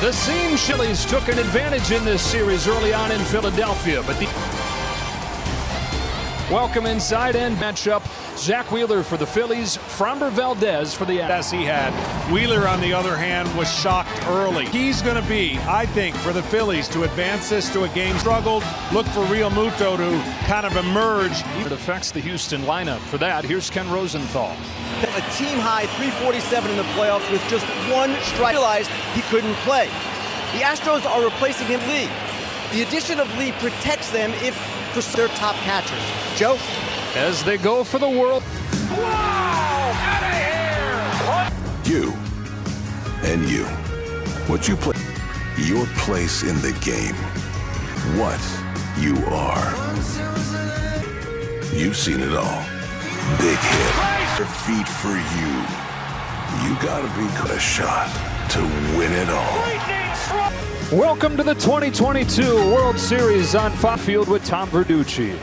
The same Phillies took an advantage in this series early on in Philadelphia, but welcome inside and matchup. Zach Wheeler for the Phillies, Framber Valdez for the As he had. Wheeler, on the other hand, was shocked early. He's going to be, I think, for the Phillies to advance this to a game. Struggled. Look for Real Muto to kind of emerge. It affects the Houston lineup. For that, here's Ken Rosenthal. A team-high 347 in the playoffs with just one strike. Realized he couldn't play. The Astros are replacing him, Lee. The addition of Lee protects them if for their top catchers. Joe? As they go for the world. Wow! Out of here! You and you. What you play. Your place in the game. What you are. You've seen it all. Big hit. Your feet for you. You gotta be a shot to win it all. Welcome to the 2022 World Series on Fox Field with Tom Verducci.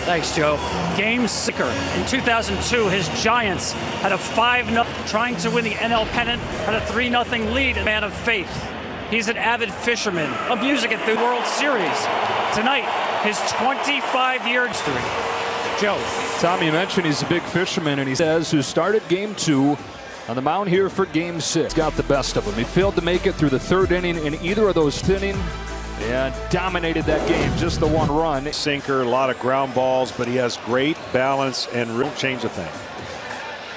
Thanks, Joe. Game sicker. In 2002, his Giants had a 5-0 trying to win the NL pennant, had a 3-0 lead. A man of faith. He's an avid fisherman of music at the World Series. Tonight, his 25-year history. Joe. Tom, you mentioned he's a big fisherman, and he says who started Game 2 on the mound here for Game 6. Got the best of him. He failed to make it through the third inning in either of those innings and dominated that game. Just the one run. Sinker, a lot of ground balls, but he has great balance and won't change a thing.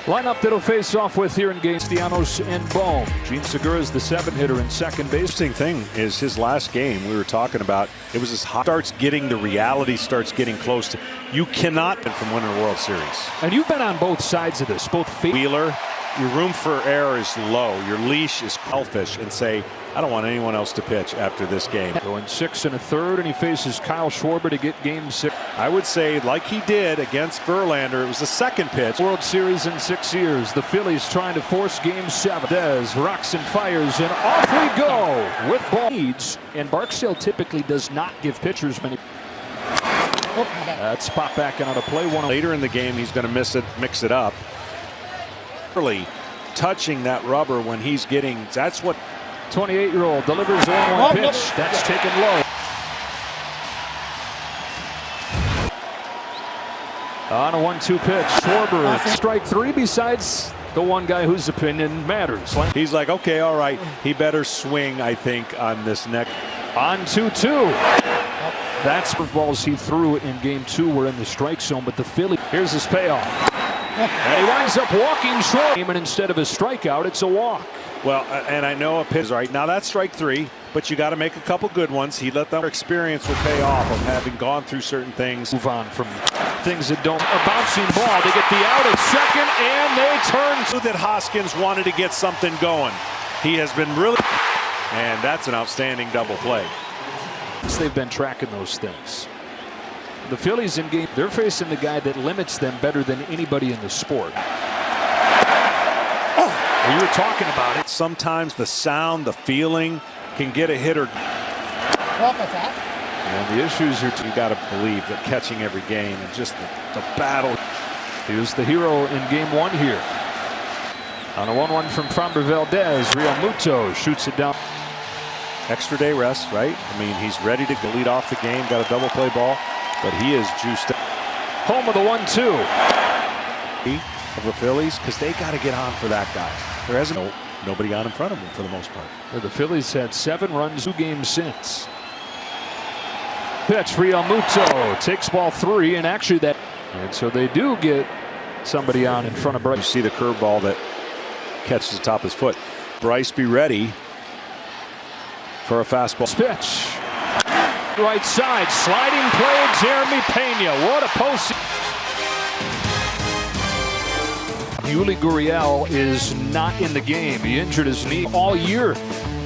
Lineup that'll face off with here in game Castellanos and Bohm. Gene Segura is the 7-hitter in second base. Interesting thing is his last game we were talking about, it was as hot. Starts getting the reality, starts getting close to. You cannot from winning a World Series. And you've been on both sides of this. Both Wheeler, your room for error is low. Your leash is selfish and say, I don't want anyone else to pitch after this game. Going 6 1/3, and he faces Kyle Schwarber to get Game 6. I would say, like he did against Verlander, it was the second pitch. World Series in 6 years. The Phillies trying to force Game 7. Dez rocks and fires, and off we go with ball leads. And Barksdale typically does not give pitchers many. That's pop back out of play. Later in the game, he's going to mix it up. Early touching that rubber when he's getting. That's what. 28-year-old delivers a 1-1 pitch. That's taken low. On a 1-2 pitch, Schwarber strike 3 besides the one guy whose opinion matters. He's like, okay, all right. He better swing, I think, on this next. On 2-2. That's the balls he threw in Game 2 were in the strike zone, but the Phillies. Here's his payoff. And he winds up walking short. And instead of a strikeout, it's a walk. Well, and I know a pitch right now that's strike 3, but you got to make a couple good ones. He let that experience will pay off of having gone through certain things. Move on from things that don't. A bouncing ball. They get the out at second, and they turn. That Hoskins wanted to get something going. He has been really, and that's an outstanding double play. They've been tracking those things. The Phillies in game, they're facing the guy that limits them better than anybody in the sport. You were talking about it. Sometimes the sound, the feeling can get a hitter. And the issues are you got to believe that catching every game and just the battle. He was the hero in Game 1 here. On a 1-1 from Framber Valdez, Real Muto shoots it down. Extra day rest, right? I mean, he's ready to lead off the game. Got a double play ball, but he is juiced up. Home of the 1-2. Of the Phillies, because they got to get on for that guy. There hasn't nobody on in front of him for the most part. The Phillies had 7 runs 2 games since. Pitch, Real Muto takes ball 3, and actually that. And so they do get somebody on in front of Bryce. You see the curveball that catches the top of his foot. Bryce, be ready for a fastball. Pitch. Right side, sliding play, Jeremy Pena. What a post. Yuli Gurriel is not in the game. He injured his knee all year.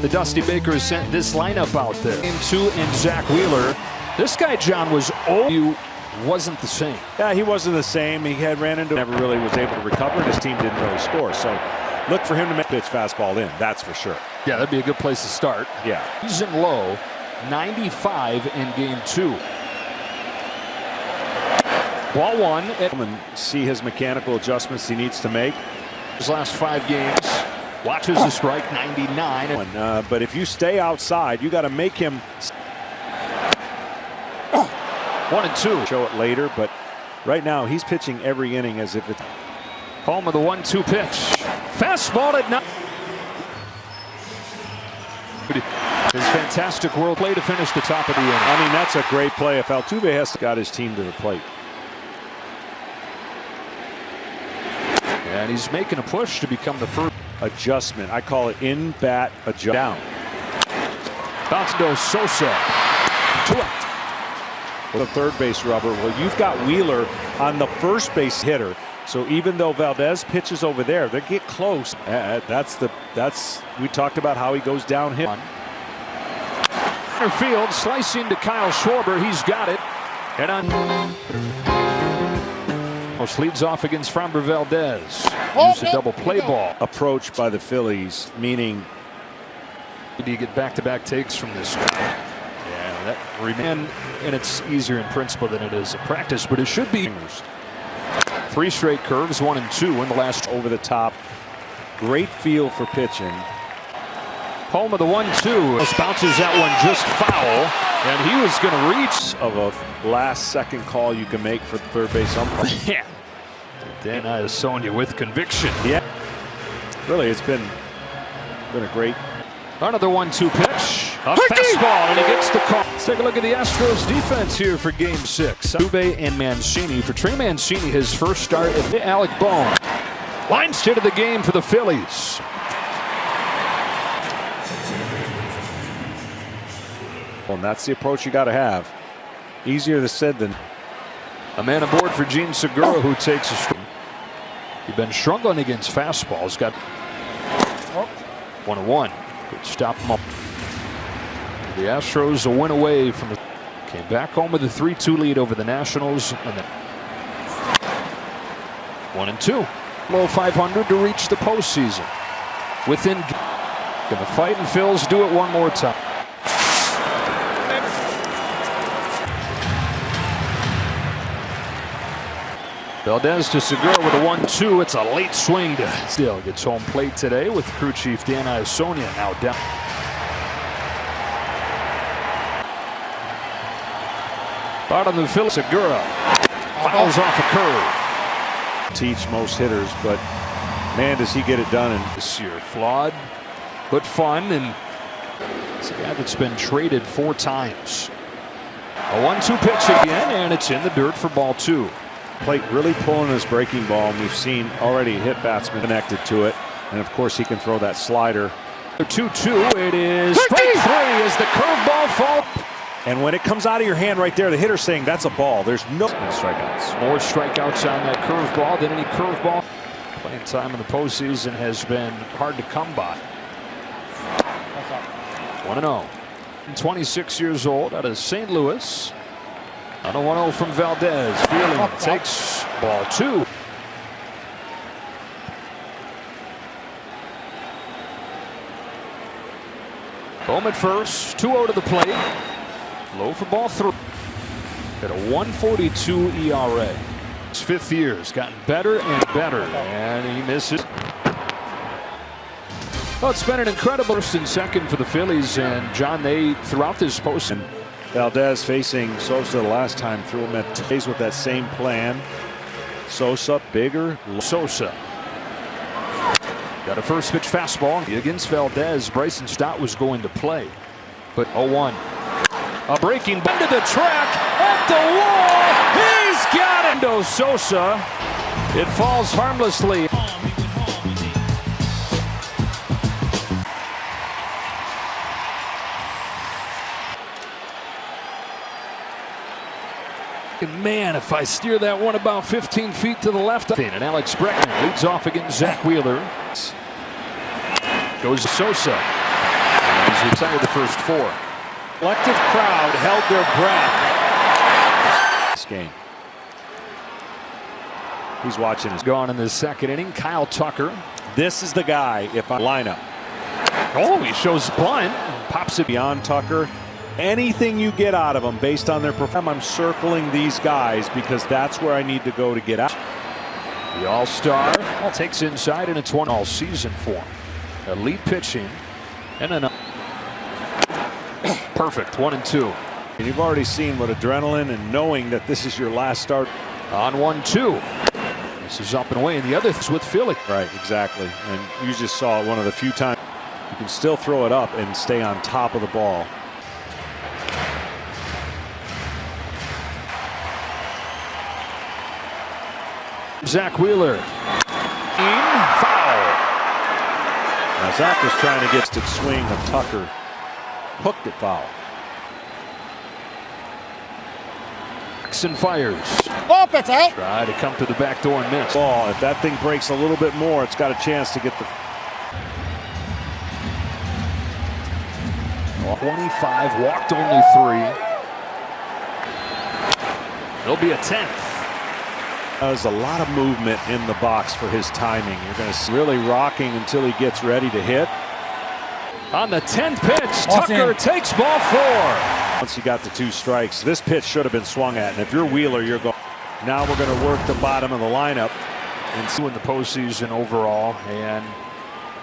The Dusty Baker has sent this lineup out there. Game 2 and Zach Wheeler. This guy, John, wasn't the same. Yeah, he wasn't the same. He had ran into, never really was able to recover, and his team didn't really score. So look for him to make pitch fastball in. That's for sure. Yeah, that'd be a good place to start. Yeah. Season low, 95 in Game 2. Ball 1. And see his mechanical adjustments he needs to make. His last 5 games. Watches the strike, 99. But if you stay outside, you got to make him 1-2. show it later, but right now he's pitching every inning as if it's Home of the 1-2 pitch. Fastball at 9. His fantastic world play to finish the top of the inning. I mean, that's a great play. If Altuve has got his team to the plate. And he's making a push to become the first Adjustment. I call it in-bat adjustment. Down. Bounce Sosa. 2 out. The third base rubber. Well, you've got Wheeler on the first base hitter. So even though Valdez pitches over there, they get close. We talked about how he goes downhill. Center field, slicing to Kyle Schwarber. He's got it. And leads off against Framber Valdez. Use a double play ball. Approach by the Phillies, meaning do you get back-to-back takes from this guy? Yeah, that remains, and it's easier in principle than it is in practice, but it should be. 3 straight curves, 1 and 2 in the last. Over the top. Great feel for pitching. Home of the 1-2. Bounces that one just foul, and he was going to reach. Of a last-second call you can make for the third base umpire. Yeah. Dan Iasonia with conviction. Yeah. Really, it's been a great. Another 1-2 pitch. A fastball, and he gets the call. Let's take a look at the Astros defense here for Game 6. Altuve and Mancini. For Trey Mancini, his first start at Alec Bohm. Lines hit of the game for the Phillies. Well, and that's the approach you got to have. Easier said than. A man aboard for Gene Segura, who takes a strike. He's been struggling against fastballs. Got 1-1. Could stop him up. The Astros a win away from the. Came back home with a 3-2 lead over the Nationals, and then 1-2. Below 500 to reach the postseason. Within. Gonna fight, and Phil's do it one more time. Valdez to Segura with a 1-2. It's a late swing to Still gets home plate today with crew chief Dan Iasonia now down. Bottom of the field, Segura fouls off a curve. Teach most hitters, but man, does he get it done. And this year, flawed but fun, and it's a guy that's been traded 4 times. A 1-2 pitch again, and it's in the dirt for ball 2. Plate really pulling his breaking ball, and we've seen already hit batsmen connected to it, and of course he can throw that slider. 2-2. It is strike 3 as the curveball falls. And when it comes out of your hand right there, the hitter's saying that's a ball. There's no strikeouts. More strikeouts on that curveball than any curveball. Playing time in the postseason has been hard to come by. 1-0. 26 years old, out of St. Louis. On a 1-0 from Valdez. Fielding takes ball 2. Home at first. 2-0 to the plate. Low for ball 3. Got a 1.42 ERA. His 5th year has gotten better and better. And he misses. Well, it's been an incredible first and second for the Phillies. And John, they throughout this postseason. Valdez facing Sosa the last time through him at Tays with that same plan. Sosa bigger. Sosa got a first pitch fastball against Valdez. Bryson Stott was going to play, but 0-1. A breaking ball to the track at the wall. He's got it. Sosa. It falls harmlessly. Man, if I steer that one about 15 feet to the left. And Alex Bregman leads off against Zach Wheeler. Goes to Sosa. And he's retired the first 4. Collective crowd held their breath. This game. He's watching. He's gone in the 2nd inning. Kyle Tucker. This is the guy if I line up. Oh, he shows bunt. Pops it beyond Tucker. Anything you get out of them based on their performance, I'm circling these guys because that's where I need to go to get out. The All-Star takes inside, and it's 1 all season for him. Elite pitching. And an perfect 1-2. And you've already seen what adrenaline and knowing that this is your last start. On 1-2. This is up and away, and the other is with Philly. Right, exactly. And you just saw it one of the few times you can still throw it up and stay on top of the ball. Zach Wheeler. Foul. Now Zach was trying to get the swing of Tucker. Hooked it foul. And fires. Try to come to the back door and miss. Ball. If that thing breaks a little bit more, it's got a chance to get the 25, walked only 3. There'll be a 10th. There's a lot of movement in the box for his timing. You're going to see really rocking until he gets ready to hit. On the 10th pitch, Tucker takes ball 4. Once you got the 2 strikes, this pitch should have been swung at. And if you're Wheeler, you're going. Now we're going to work the bottom of the lineup. And in the postseason overall. And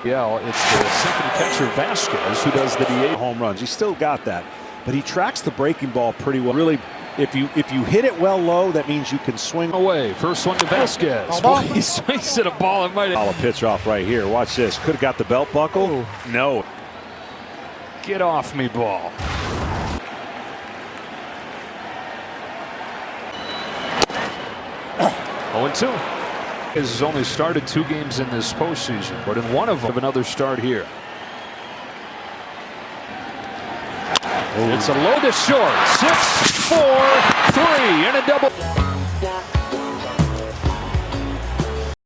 yeah, it's the second catcher Vasquez who does the DH. Home runs. He still got that. But he tracks the breaking ball pretty well. Really, if you hit it well low, that means you can swing away. First one to Vasquez. Boy, he swings at a ball. It might have a pitch off right here. Watch this. Could have got the belt buckle. Ooh. No. Get off me, ball. Oh, 2. Has only started 2 games in this postseason, but in one of them, another start here. It's a low to short. 6-4-3 and a double.